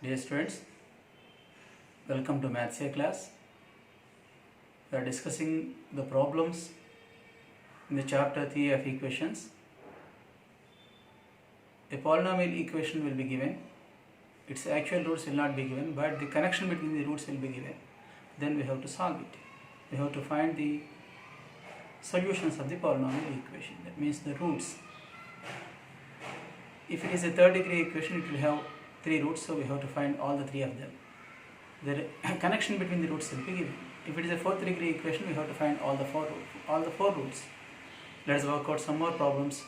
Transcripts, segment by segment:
Dear students, welcome to Maths A class. We are discussing the problems in the chapter 3 of equations. A polynomial equation will be given. Its actual roots will not be given, but the connection between the roots will be given. Then we have to solve it. We have to find the solutions of the polynomial equation. That means the roots. If it is a third degree equation, it will have 3 roots, so we have to find all the 3 of them. The connection between the roots will be given. If it is a fourth degree equation, we have to find all the four roots. Let us work out some more problems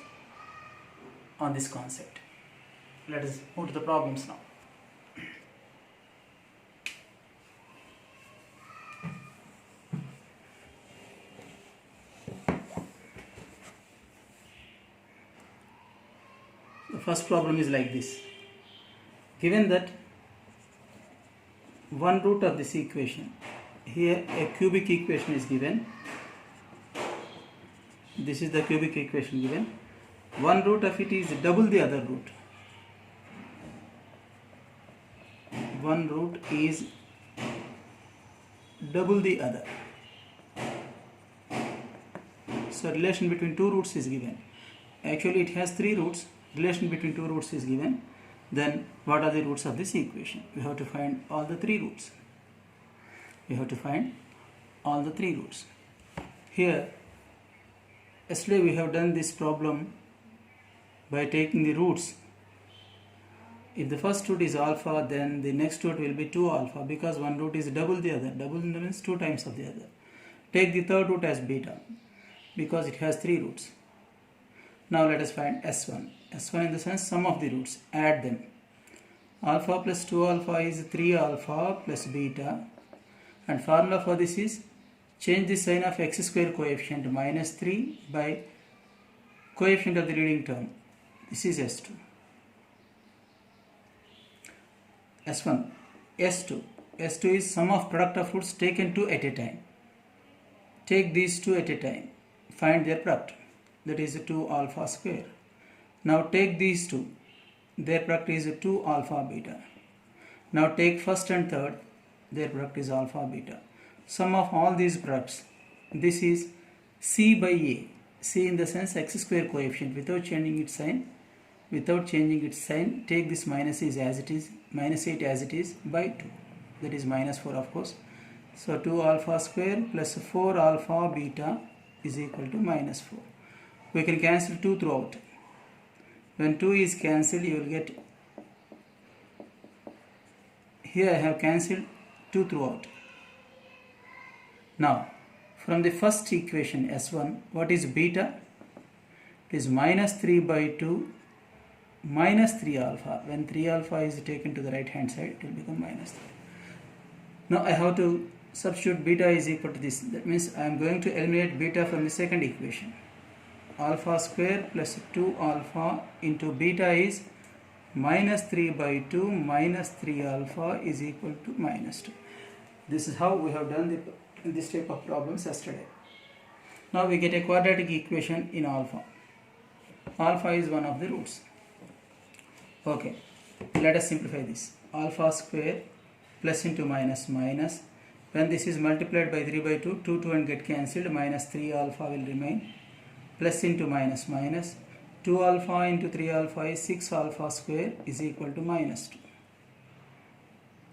on this concept. Let us move to the problems now. The first problem is like this. Given that one root of this equation, here a cubic equation is given. This is the cubic equation given. One root of it is double the other root. One root is double the other. So relation between two roots is given. Actually it has 3 roots. Relation between two roots is given. Then what are the roots of this equation? We have to find all the 3 roots. We have to find all the 3 roots. Here, yesterday we have done this problem by taking the roots. If the first root is alpha, then the next root will be 2 alpha, because one root is double the other. Double means 2 times of the other. Take the third root as beta, because it has 3 roots. Now let us find S1. S1 in the sense sum of the roots. Add them. Alpha plus 2 alpha is 3 alpha plus beta. And formula for this is change the sign of x square coefficient minus 3 by coefficient of the leading term. This is S2. S1. S2. S2 is sum of product of roots taken 2 at a time. Take these 2 at a time. Find their product. That is 2 alpha square. Now take these 2. Their product is 2 alpha beta. Now take first and third. Their product is alpha beta. Sum of all these products. This is C by A. C in the sense x square coefficient without changing its sign. Without changing its sign, take this minus is as it is, minus 8 as it is by 2. That is minus 4 of course. So 2 alpha square plus 4 alpha beta is equal to minus 4. We can cancel 2 throughout. When 2 is cancelled, you will get, here I have cancelled 2 throughout. Now, from the first equation S1, what is beta? It is minus 3 by 2 minus 3 alpha. When 3 alpha is taken to the right hand side, it will become minus 3. Now I have to substitute beta is equal to this. That means I am going to eliminate beta from the second equation. Alpha square plus 2 alpha into beta is minus 3 by 2 minus 3 alpha is equal to minus 2. This is how we have done this type of problems yesterday. Now we get a quadratic equation in alpha. Alpha is one of the roots. Okay, let us simplify this. Alpha square plus into minus minus. When this is multiplied by 3 by 2, 2 and get cancelled, minus 3 alpha will remain. Plus into minus minus. 2 alpha into 3 alpha is 6 alpha square is equal to minus 2.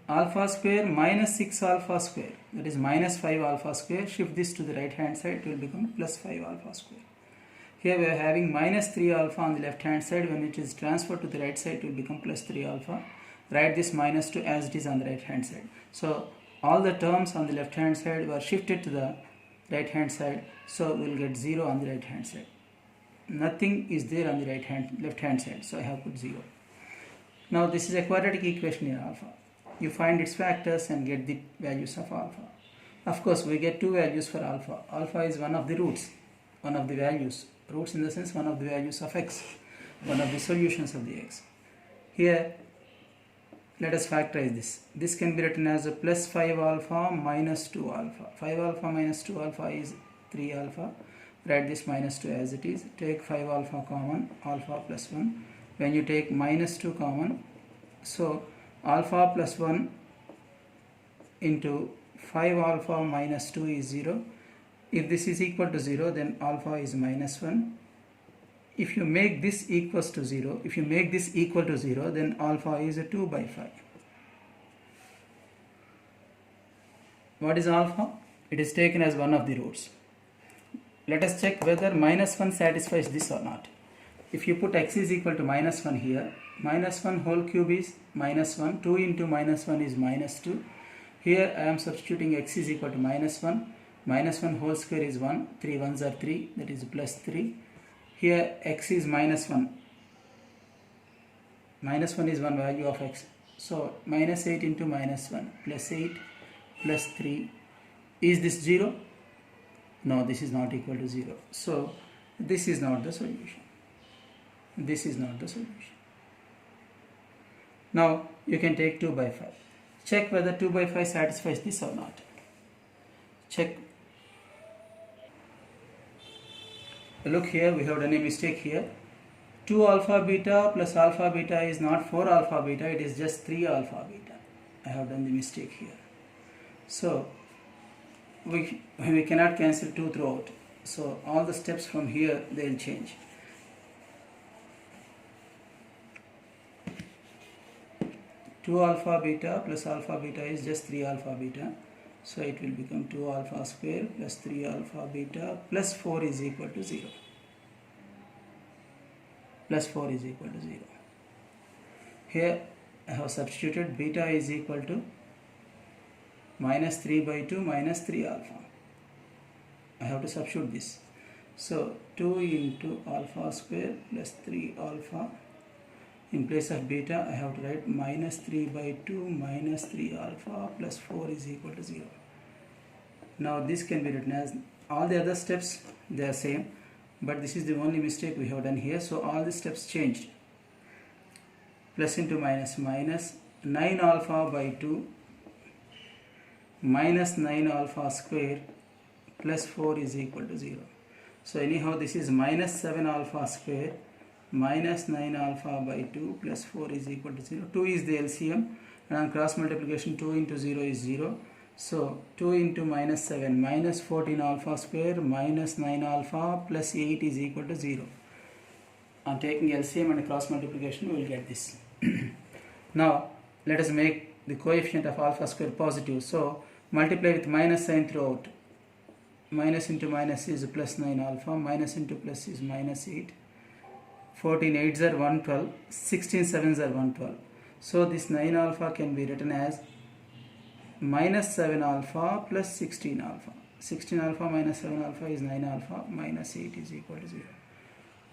Alpha square minus 6 alpha square, that is minus 5 alpha square. Shift this to the right hand side, it will become plus 5 alpha square. Here we are having minus 3 alpha on the left hand side. When it is transferred to the right side, it will become plus 3 alpha. Write this minus 2 as it is on the right hand side. So all the terms on the left hand side were shifted to the right hand side. So we will get 0 on the right hand side. Nothing is there on the left hand side. So I have put 0. Now this is a quadratic equation in alpha. You find its factors and get the values of alpha. Of course, we get 2 values for alpha. Alpha is one of the roots, one of the values. Roots in the sense one of the values of x, one of the solutions of the x. Here, let us factorize this. This can be written as a plus 5 alpha minus 2 alpha. 5 alpha minus 2 alpha is 3 alpha. Write this minus 2 as it is. Take 5 alpha common, alpha plus 1. When you take minus 2 common, so alpha plus 1 into 5 alpha minus 2 is 0. If this is equal to 0, then alpha is minus 1. If you make this equals to 0, if you make this equal to 0, then alpha is a 2 by 5. What is alpha? It is taken as one of the roots. Let us check whether minus 1 satisfies this or not. If you put x is equal to minus 1 here, minus 1 whole cube is minus 1, 2 into minus 1 is minus 2. Here I am substituting x is equal to minus 1, minus 1 whole square is 1, 3 ones are 3, that is plus 3. Here x is minus 1, minus 1 is one value of x. So minus 8 into minus 1 plus 8 plus 3. Is this 0? No, this is not equal to 0. So this is not the solution. This is not the solution. Now you can take 2 by 5. Check whether 2 by 5 satisfies this or not. Check. Look here, we have done a mistake here. 2 alpha beta plus alpha beta is not 4 alpha beta, it is just 3 alpha beta. I have done the mistake here. So we cannot cancel 2 throughout. So all the steps from here, they will change. Two alpha beta plus alpha beta is just 3 alpha beta. So it will become 2 alpha square plus 3 alpha beta plus 4 is equal to 0. Plus 4 is equal to 0. Here I have substituted beta is equal to minus 3 by 2 minus 3 alpha. I have to substitute this. So 2 into alpha square plus 3 alpha. In place of beta, I have to write minus 3 by 2 minus 3 alpha plus 4 is equal to 0. Now this can be written as, all the other steps, they are same, but this is the only mistake we have done here. So all the steps changed. Plus into minus, minus 9 alpha by 2 minus 9 alpha square plus 4 is equal to 0. So anyhow this is minus 7 alpha square minus 9 alpha by 2 plus 4 is equal to 0. 2 is the LCM, and on cross multiplication 2 into 0 is 0. So 2 into minus 7 minus 14 alpha square minus 9 alpha plus 8 is equal to 0. On taking LCM and cross multiplication we will get this. Now let us make the coefficient of alpha square positive. So multiply with minus sign throughout. Minus into minus is plus 9 alpha, minus into plus is minus 8. 14 8s are 112, 16 7s are 112. So this 9 alpha can be written as minus 7 alpha plus 16 alpha. 16 alpha minus 7 alpha is 9 alpha minus 8 is equal to 0.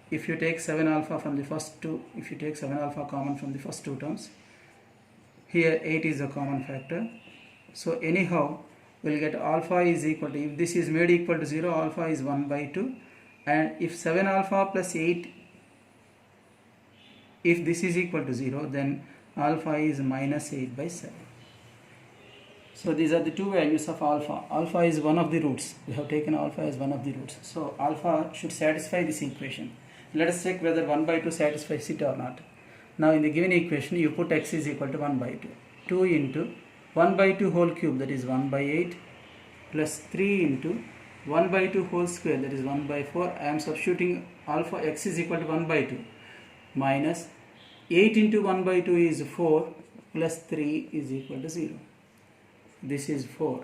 If you take 7 alpha from the first two, if you take 7 alpha common from the first two terms, here 8 is a common factor. So anyhow we will get alpha is equal to, if this is made equal to 0, alpha is 1 by 2, and if 7 alpha plus 8, if this is equal to 0, then alpha is minus 8 by 7. So these are the two values of alpha. Alpha is one of the roots. We have taken alpha as one of the roots. So alpha should satisfy this equation. Let us check whether 1 by 2 satisfies it or not. Now in the given equation you put x is equal to 1 by 2. 2 into 1 by 2 whole cube, that is 1 by 8, plus 3 into 1 by 2 whole square, that is 1 by 4. I am substituting alpha x is equal to 1 by 2 minus 8 into 1 by 2 is 4 plus 3 is equal to 0. This is 4.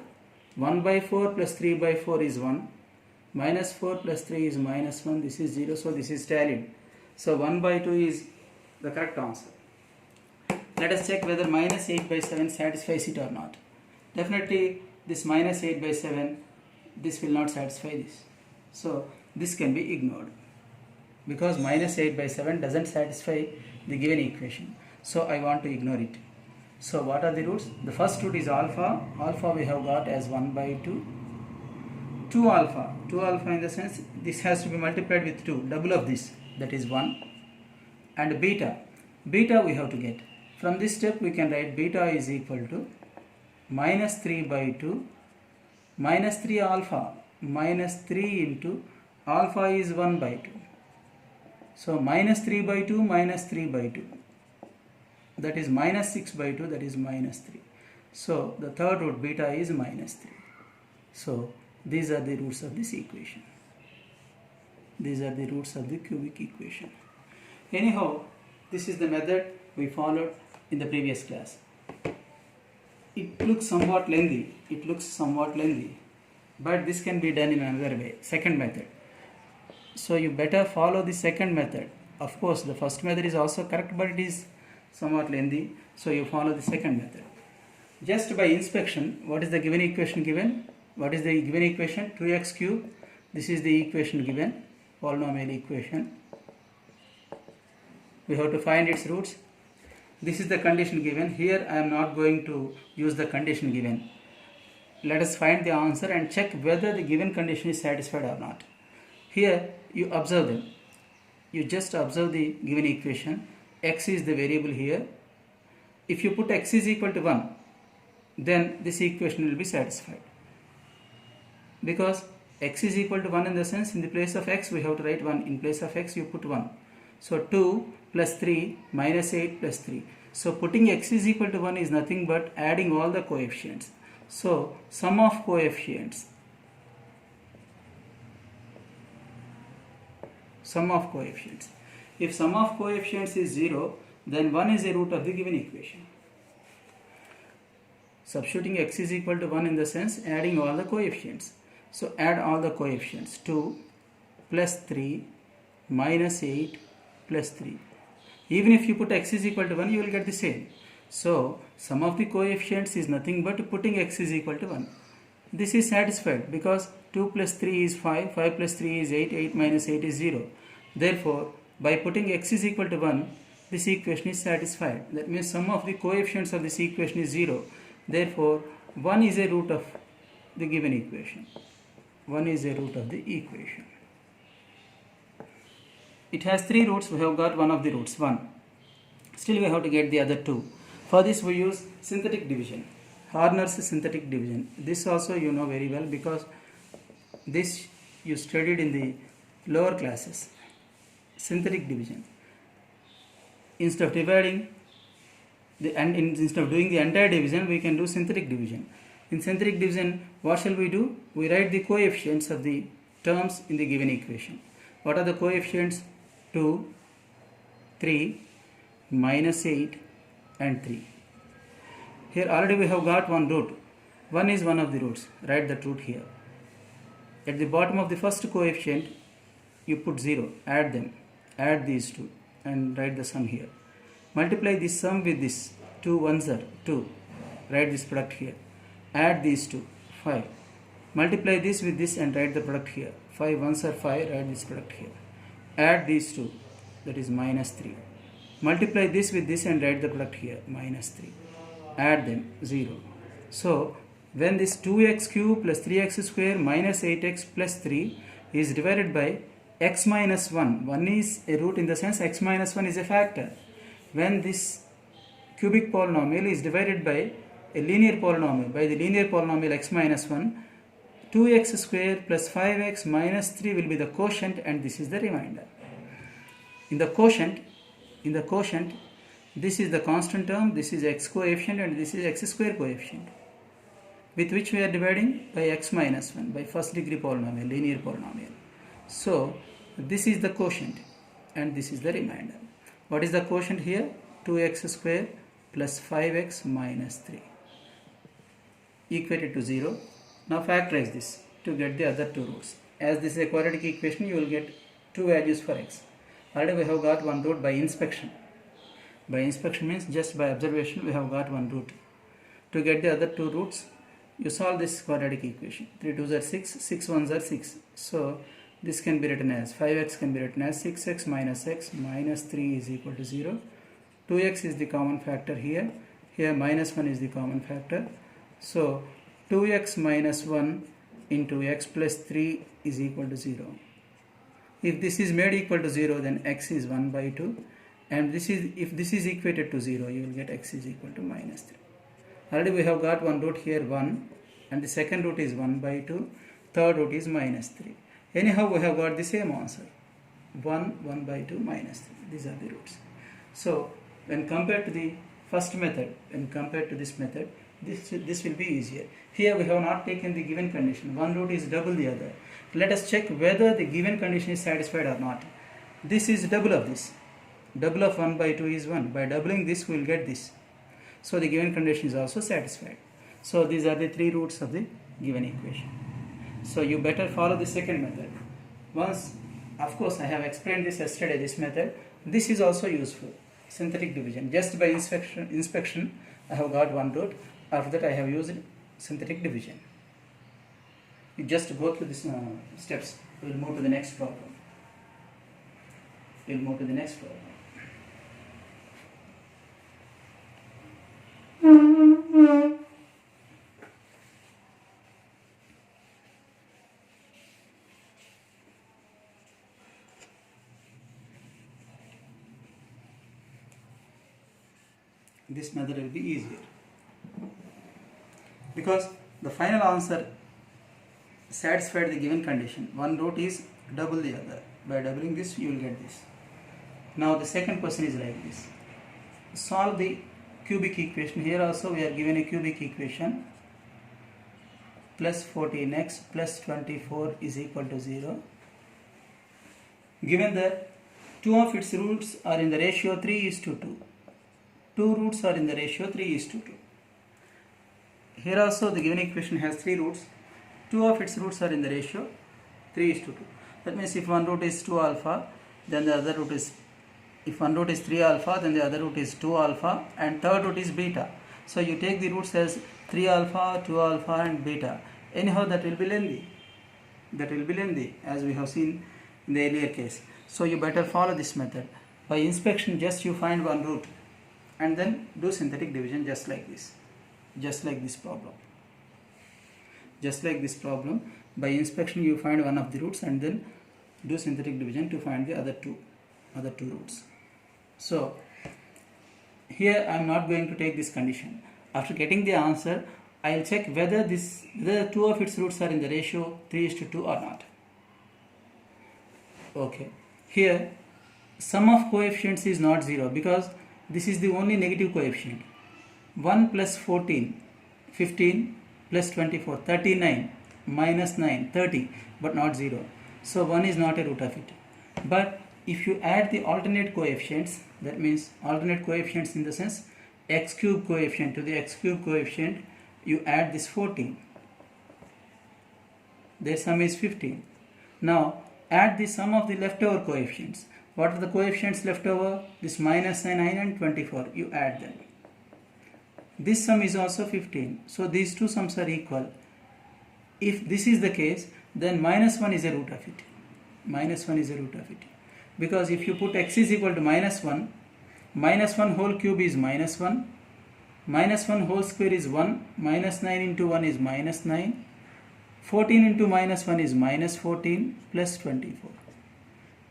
1 by 4 plus 3 by 4 is 1. Minus 4 plus 3 is minus 1. This is 0. So this is tallied. So 1 by 2 is the correct answer. Let us check whether minus 8 by 7 satisfies it or not. Definitely this minus 8 by 7, this will not satisfy this. So this can be ignored, because minus 8 by 7 doesn't satisfy the given equation. So I want to ignore it. So what are the roots? The first root is alpha. Alpha we have got as 1 by 2. 2 alpha. 2 alpha in the sense this has to be multiplied with 2. Double of this. That is 1. And beta. Beta we have to get. From this step we can write beta is equal to minus 3 by 2 minus 3 alpha minus 3 into alpha is 1 by 2. So minus 3 by 2 minus 3 by 2. that is minus 6 by 2, that is minus 3. So the third root beta is minus 3. So these are the roots of this equation. These are the roots of the cubic equation. Anyhow, this is the method we followed in the previous class. It looks somewhat lengthy. But this can be done in another way, second method. So you better follow the second method. Of course, the first method is also correct, but it is somewhat lengthy. So you follow the second method. Just by inspection, what is the given equation given? What is the given equation? 2x cube. This is the equation given, polynomial equation. We have to find its roots. This is the condition given. Here I am not going to use the condition given. Let us find the answer and check whether the given condition is satisfied or not. Here you observe them. You just observe the given equation. X is the variable here. If you put x is equal to 1, then this equation will be satisfied. Because x is equal to 1 in the sense, in the place of x we have to write 1. In place of x you put 1. So 2 plus 3 minus 8 plus 3. So putting x is equal to 1 is nothing but adding all the coefficients. So sum of coefficients. If sum of coefficients is 0, then 1 is a root of the given equation. Substituting x is equal to 1 in the sense adding all the coefficients. So add all the coefficients. 2 plus 3 minus 8 plus 3. Even if you put x is equal to 1, you will get the same. So sum of the coefficients is nothing but putting x is equal to 1. This is satisfied because 2 plus 3 is 5, 5 plus 3 is 8, 8 minus 8 is 0. Therefore, by putting x is equal to 1, this equation is satisfied. That means sum of the coefficients of this equation is 0. Therefore, 1 is a root of the given equation. 1 is a root of the equation. It has 3 roots. We have got one of the roots, 1. Still we have to get the other 2. For this we use synthetic division. Horner's synthetic division. This also you know very well because this you studied in the lower classes. Synthetic division. Instead of dividing instead of doing the entire division, we can do synthetic division. In synthetic division, what shall we do? We write the coefficients of the terms in the given equation. What are the coefficients? 2, 3, minus 8 and 3. Here already we have got one root. 1 is one of the roots. Write that root here. At the bottom of the first coefficient, you put 0. Add them. Add these two and write the sum here. Multiply this sum with this. 2 ones are 2. Write this product here. Add these two. 5. Multiply this with this and write the product here. 5 ones are 5. Write this product here. Add these two. That is minus 3. Multiply this with this and write the product here. Minus 3. Add them. 0. So when this 2x cube plus 3x square minus 8x plus 3 is divided by x minus 1. 1 is a root in the sense x minus 1 is a factor. When this cubic polynomial is divided by a linear polynomial, by the linear polynomial x minus 1, 2x square plus 5x minus 3 will be the quotient and this is the remainder. In the quotient, this is the constant term, this is x coefficient and this is x square coefficient, with which we are dividing by x minus 1, by first degree polynomial, linear polynomial. So this is the quotient and this is the remainder. What is the quotient here? 2x square plus 5x minus 3 equated to 0. Now factorize this to get the other two roots. As this is a quadratic equation, you will get two values for x. Already we have got one root by inspection. By inspection means just by observation we have got one root. To get the other two roots, you solve this quadratic equation. 3 2s are 6, 6 1s are 6. So this can be written as 5x can be written as 6x minus 3 is equal to 0. 2x is the common factor here. Here minus 1 is the common factor. So 2x minus 1 into x plus 3 is equal to 0. If this is made equal to 0, then x is 1 by 2. And this is, if this is equated to 0, you will get x is equal to minus 3. Already we have got one root here 1 and the second root is 1 by 2. Third root is minus 3. Anyhow we have got the same answer. 1, 1 by 2, minus 3. These are the roots. So when compared to the first method, when compared to this method, this will be easier. Here we have not taken the given condition. One root is double the other. Let us check whether the given condition is satisfied or not. This is double of this. Double of 1 by 2 is 1. By doubling this, we will get this. So the given condition is also satisfied. So these are the three roots of the given equation. So you better follow the second method. Once, of course, I have explained this yesterday, this method. This is also useful. Synthetic division. Just by inspection, I have got one root. After that, I have used synthetic division. You just go through these steps. We will move to the next problem. We will move to the next problem. This method will be easier because the final answer satisfied the given condition. One root is double the other. By doubling this, you will get this. Now the second question is like this. Solve the cubic equation. Here also we are given a cubic equation. Plus 14x plus 24 is equal to 0. Given that two of its roots are in the ratio 3:2. Two roots are in the ratio 3:2. Here also the given equation has three roots. Two of its roots are in the ratio 3:2. That means if one root is 2 alpha, then the other root is, if one root is 3 alpha, then the other root is 2 alpha, and third root is beta. So you take the roots as 3 alpha, 2 alpha and beta. Anyhow, that will be lengthy. That will be lengthy, as we have seen in the earlier case. So you better follow this method. By inspection, just you find one root and then do synthetic division just like this. Just like this problem. Just like this problem. By inspection, you find one of the roots and then do synthetic division to find the other two roots. So here I am not going to take this condition. After getting the answer, I will check whether two of its roots are in the ratio 3:2 or not. Okay. Here sum of coefficients is not 0 because this is the only negative coefficient. 1 plus 14, 15 plus 24, 39, minus 9, 30, but not 0. So 1 is not a root of it. But if you add the alternate coefficients, that means alternate coefficients in the sense x cube coefficient to the x cube coefficient, you add this 14. Their sum is 15. Now add the sum of the leftover coefficients. What are the coefficients left over? This minus 9 and 24. You add them. This sum is also 15. So these two sums are equal. If this is the case, then minus 1 is a root of it. Minus 1 is a root of it. Because if you put x is equal to minus 1 whole cube is minus 1. Minus 1 whole square is 1. Minus 9 into 1 is minus 9. 14 into minus 1 is minus 14 plus 24.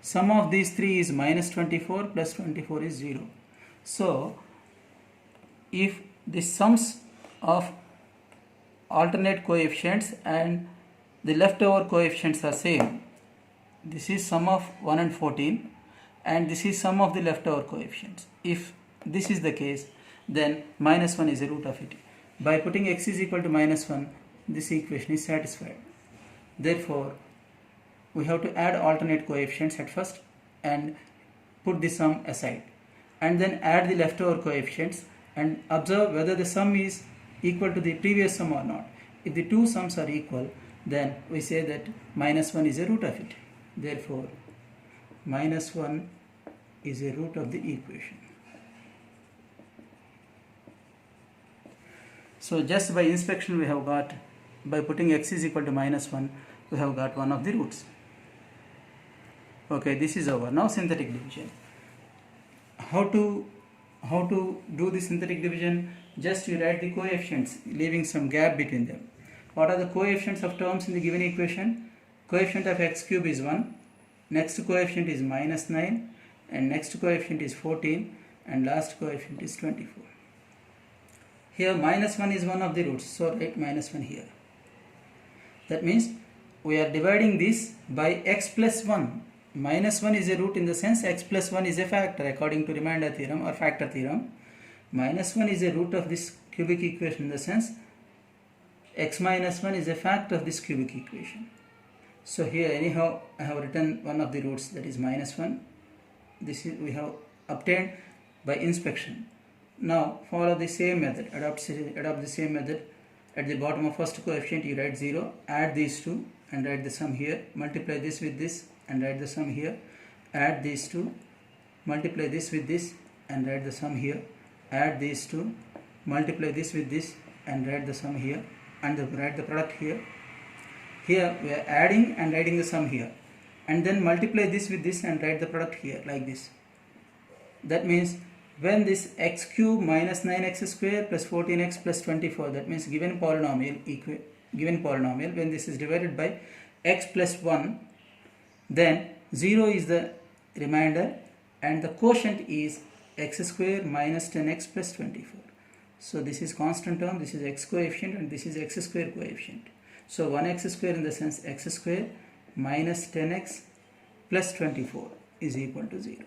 Sum of these three is minus 24 plus 24 is 0. So if the sums of alternate coefficients and the leftover coefficients are same, this is sum of 1 and 14 and this is sum of the leftover coefficients. If this is the case, then minus 1 is a root of it. By putting x is equal to minus 1, this equation is satisfied. Therefore, we have to add alternate coefficients at first and put the sum aside, and then add the leftover coefficients and observe whether the sum is equal to the previous sum or not. If the two sums are equal, then we say that minus 1 is a root of it. Therefore, minus 1 is a root of the equation. So just by inspection we have got, by putting x is equal to minus 1, we have got one of the roots. Okay, this is over. Now synthetic division. How to do the synthetic division? Just you write the coefficients, leaving some gap between them. What are the coefficients of terms in the given equation? Coefficient of x cube is 1, next coefficient is minus 9, and next coefficient is 14, and last coefficient is 24. Here minus 1 is one of the roots, so write minus 1 here. That means we are dividing this by x plus 1. minus 1 is a root in the sense x plus 1 is a factor according to remainder theorem or factor theorem. Minus 1 is a root of this cubic equation in the sense x minus 1 is a factor of this cubic equation. So here anyhow I have written one of the roots, that is minus 1. This is we have obtained by inspection. Now follow the same method, adopt the same method. At the bottom of first coefficient you write 0, add these two and write the sum here, multiply this with this and write the sum here, add these two, multiply this with this and write the sum here, add these two, multiply this with this and write the sum here, and write the product here. Here we are adding and writing the sum here, and then multiply this with this and write the product here like this. That means when this x cube minus 9x square plus 14x plus 24, that means given polynomial, when this is divided by x plus 1, then 0 is the remainder and the quotient is x square minus 10x plus 24. So this is constant term, this is x coefficient and this is x square coefficient. So 1x square in the sense x square minus 10x plus 24 is equal to 0.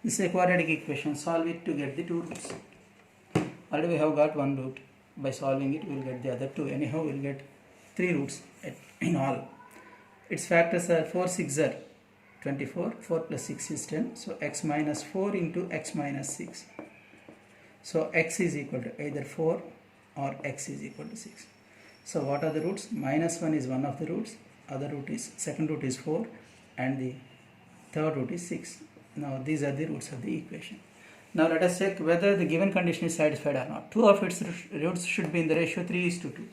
This is a quadratic equation. Solve it to get the two roots. Already we have got one root. By solving it we will get the other two. Anyhow we will get 3 roots in all. Its factors are 4 6 are 24, 4 plus 6 is 10. So x minus 4 into x minus 6. So x is equal to either 4 or x is equal to 6. So what are the roots? Minus 1 is one of the roots. Other root is, second root is 4 and the third root is 6. Now these are the roots of the equation. Now let us check whether the given condition is satisfied or not. Two of its roots should be in the ratio 3:2.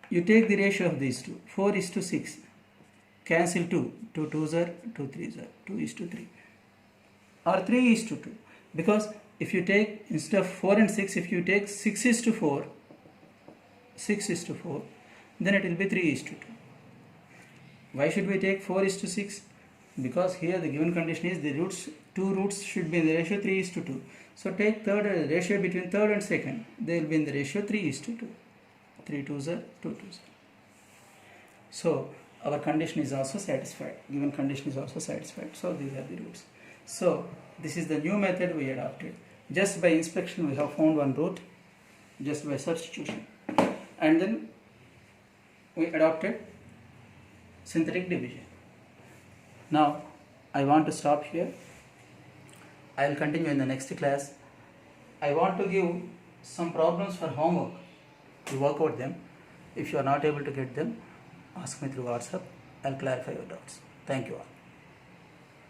You take the ratio of these two, 4:6. Cancel 2. 2 2s are 2 3s are 2:3. Or 3:2. Because if you take, instead of 4 and 6, if you take 6:4, then it will be 3:2. Why should we take 4:6? Because here the given condition is the two roots should be in the ratio 3:2. So take ratio between third and second, they will be in the ratio 3:2. 3 2s are 2 2s. So our condition is also satisfied. Given condition is also satisfied. So these are the roots. So this is the new method we adopted. Just by inspection we have found one root, just by substitution, and then we adopted synthetic division. Now I want to stop here. I will continue in the next class. I want to give some problems for homework. You work out them. If you are not able to get them, ask me through WhatsApp. I will clarify your doubts. Thank you all.